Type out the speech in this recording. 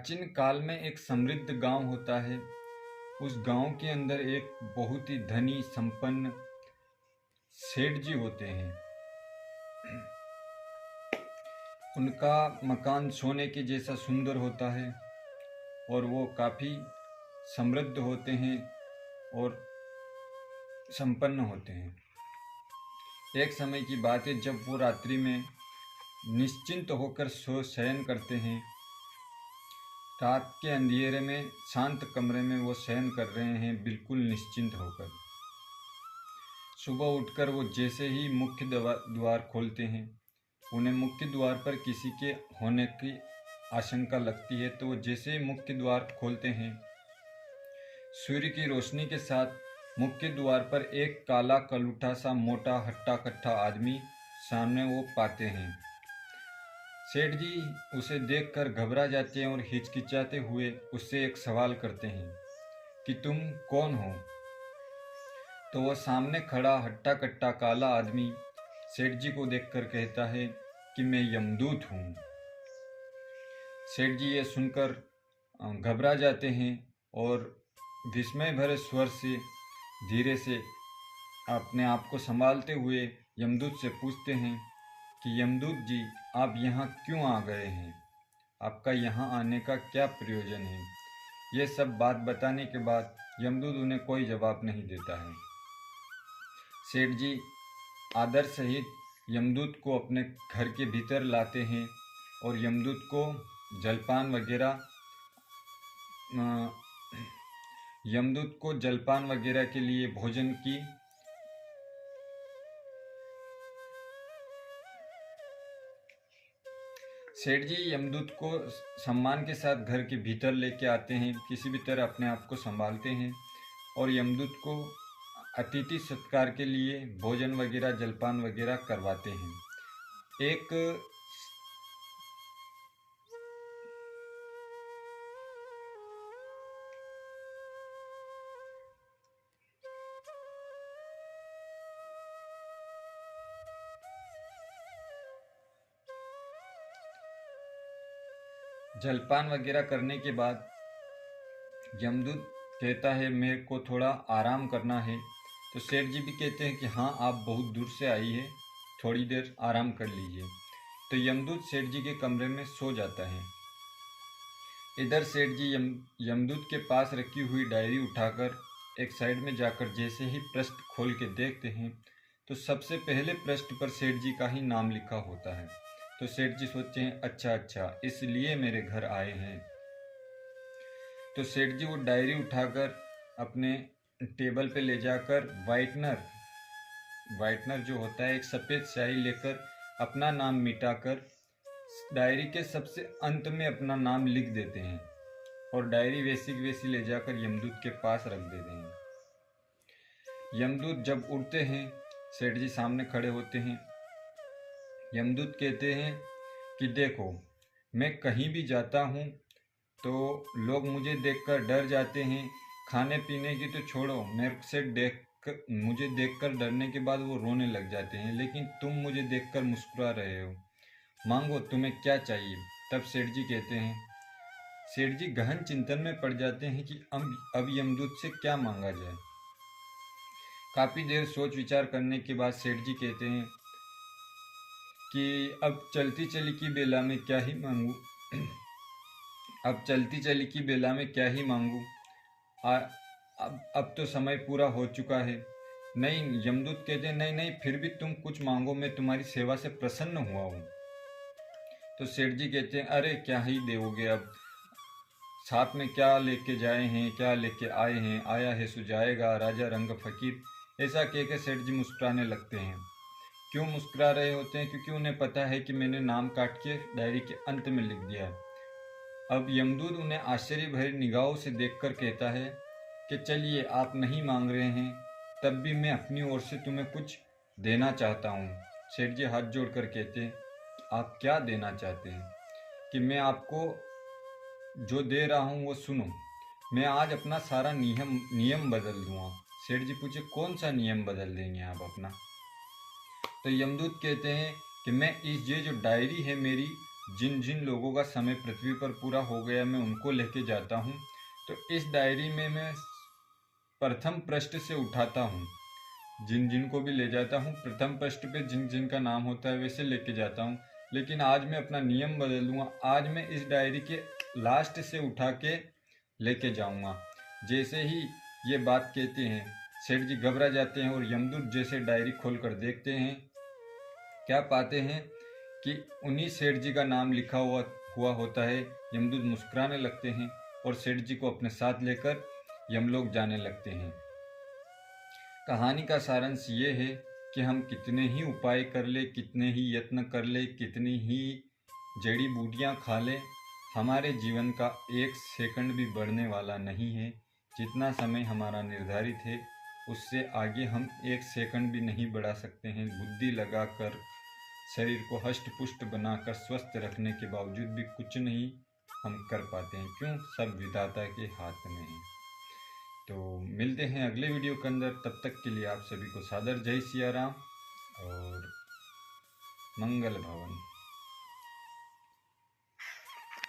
प्राचीन काल में एक समृद्ध गांव होता है। उस गांव के अंदर एक बहुत ही धनी संपन्न सेठ जी होते हैं। उनका मकान सोने के जैसा सुंदर होता है और वो काफ़ी समृद्ध होते हैं और संपन्न होते हैं। एक समय की बात है जब वो रात्रि में निश्चिंत होकर शयन करते हैं। रात के अंधेरे में शांत कमरे में वो शयन कर रहे हैं, बिल्कुल निश्चिंत होकर। सुबह उठकर वो जैसे ही मुख्य द्वार खोलते हैं, उन्हें मुख्य द्वार पर किसी के होने की आशंका लगती है, तो वो जैसे ही मुख्य द्वार खोलते हैं, सूर्य की रोशनी के साथ मुख्य द्वार पर एक काला कलूठा सा मोटा हट्टा कट्टा आदमी सामने वो पाते हैं। सेठ जी उसे देखकर घबरा जाते हैं और हिचकिचाते हुए उससे एक सवाल करते हैं कि तुम कौन हो। तो वह सामने खड़ा हट्टा कट्टा काला आदमी सेठ जी को देखकर कहता है कि मैं यमदूत हूँ। सेठ जी ये सुनकर घबरा जाते हैं और विस्मय भरे स्वर से धीरे से अपने आप को संभालते हुए यमदूत से पूछते हैं कि यमदूत जी, आप यहाँ क्यों आ गए हैं? आपका यहाँ आने का क्या प्रयोजन है? ये सब बात बताने के बाद यमदूत उन्हें कोई जवाब नहीं देता है। सेठ जी आदर सहित यमदूत को अपने घर के भीतर लाते हैं और यमदूत को जलपान वगैरह के लिए भोजन की सेठ जी यमदूत को सम्मान के साथ घर के भीतर लेके आते हैं, किसी भी तरह अपने आप को संभालते हैं और यमदूत को अतिथि सत्कार के लिए भोजन वगैरह जलपान वगैरह करवाते हैं। एक जलपान वगैरह करने के बाद यमदूत कहता है मेरे को थोड़ा आराम करना है। तो सेठ जी भी कहते हैं कि हाँ, आप बहुत दूर से आई है, थोड़ी देर आराम कर लीजिए। तो यमदूत सेठ जी के कमरे में सो जाता है। इधर सेठ जी यमदूत के पास रखी हुई डायरी उठाकर एक साइड में जाकर जैसे ही पृष्ठ खोल के देखते हैं तो सबसे पहले पृष्ठ पर सेठ जी का ही नाम लिखा होता है। तो सेठ जी सोचते हैं अच्छा, इसलिए मेरे घर आए हैं। तो सेठ जी वो डायरी उठाकर अपने टेबल पे ले जाकर वाइटनर जो होता है, एक सफ़ेद स्याही लेकर अपना नाम मिटाकर डायरी के सबसे अंत में अपना नाम लिख देते हैं और डायरी वैसी की वैसी ले जाकर यमदूत के पास रख देते हैं। यमदूत जब उठते हैं, सेठ जी सामने खड़े होते हैं। यमदूत कहते हैं कि देखो, मैं कहीं भी जाता हूँ तो लोग मुझे देखकर डर जाते हैं। खाने पीने की तो छोड़ो, मुझे देखकर डरने के बाद वो रोने लग जाते हैं, लेकिन तुम मुझे देखकर मुस्कुरा रहे हो। मांगो, तुम्हें क्या चाहिए? तब सेठ जी कहते हैं, सेठ जी गहन चिंतन में पड़ जाते हैं कि अब यमदूत से क्या मांगा जाए। काफ़ी देर सोच विचार करने के बाद सेठ जी कहते हैं कि अब चलती चली की बेला में क्या ही मांगू अब तो समय पूरा हो चुका है। नहीं, यमदूत कहते हैं नहीं, फिर भी तुम कुछ मांगो, मैं तुम्हारी सेवा से प्रसन्न हुआ हूँ। तो सेठ जी कहते हैं अरे क्या ही दोगे, अब साथ में क्या लेके जाए हैं, क्या लेके आए हैं, आया है सो जाएगा, राजा रंग फकीर। ऐसा कहकर सेठ जी मुस्कुराने लगते हैं। क्यों मुस्कुरा रहे होते हैं? क्योंकि उन्हें पता है कि मैंने नाम काट के डायरी के अंत में लिख दिया है। अब यमदूत उन्हें आश्चर्य भरी निगाहों से देखकर कहता है कि चलिए, आप नहीं मांग रहे हैं, तब भी मैं अपनी ओर से तुम्हें कुछ देना चाहता हूँ। सेठ जी हाथ जोड़कर कहते हैं, आप क्या देना चाहते हैं? कि मैं आपको जो दे रहा हूँ वो सुनो, मैं आज अपना सारा नियम बदल दूंगा। सेठ जी पूछे, कौन सा नियम बदल देंगे आप अपना? तो यमदूत कहते हैं कि मैं ये जो डायरी है मेरी, जिन जिन लोगों का समय पृथ्वी पर पूरा हो गया मैं उनको लेके जाता हूँ। तो इस डायरी में मैं प्रथम पृष्ठ से उठाता हूँ, जिन जिन को भी ले जाता हूँ प्रथम पृष्ठ पे जिन जिन का नाम होता है वैसे लेके जाता हूँ। लेकिन आज मैं अपना नियम बदल दूंगा, आज मैं इस डायरी के लास्ट से उठा के लेके जाऊंगा। जैसे ही ये बात कहते हैं सेठ जी घबरा जाते हैं और यमदूत जैसे डायरी खोलकर देखते हैं, क्या पाते हैं कि उन्हीं सेठ जी का नाम लिखा हुआ होता है। यमदूत मुस्कुराने लगते हैं और सेठ जी को अपने साथ लेकर यमलोक जाने लगते हैं। कहानी का सारांश ये है कि हम कितने ही उपाय कर ले, कितने ही यत्न कर ले, कितनी ही जड़ी बूटियाँ खा ले, हमारे जीवन का 1 सेकंड भी बढ़ने वाला नहीं है। जितना समय हमारा निर्धारित है उससे आगे हम 1 सेकंड भी नहीं बढ़ा सकते हैं। बुद्धि लगाकर शरीर को हष्ट पुष्ट बनाकर स्वस्थ रखने के बावजूद भी कुछ नहीं हम कर पाते हैं। क्यों? सब विधाता के हाथ में है। तो मिलते हैं अगले वीडियो के अंदर, तब तक के लिए आप सभी को सादर जय सिया राम और मंगल भवन।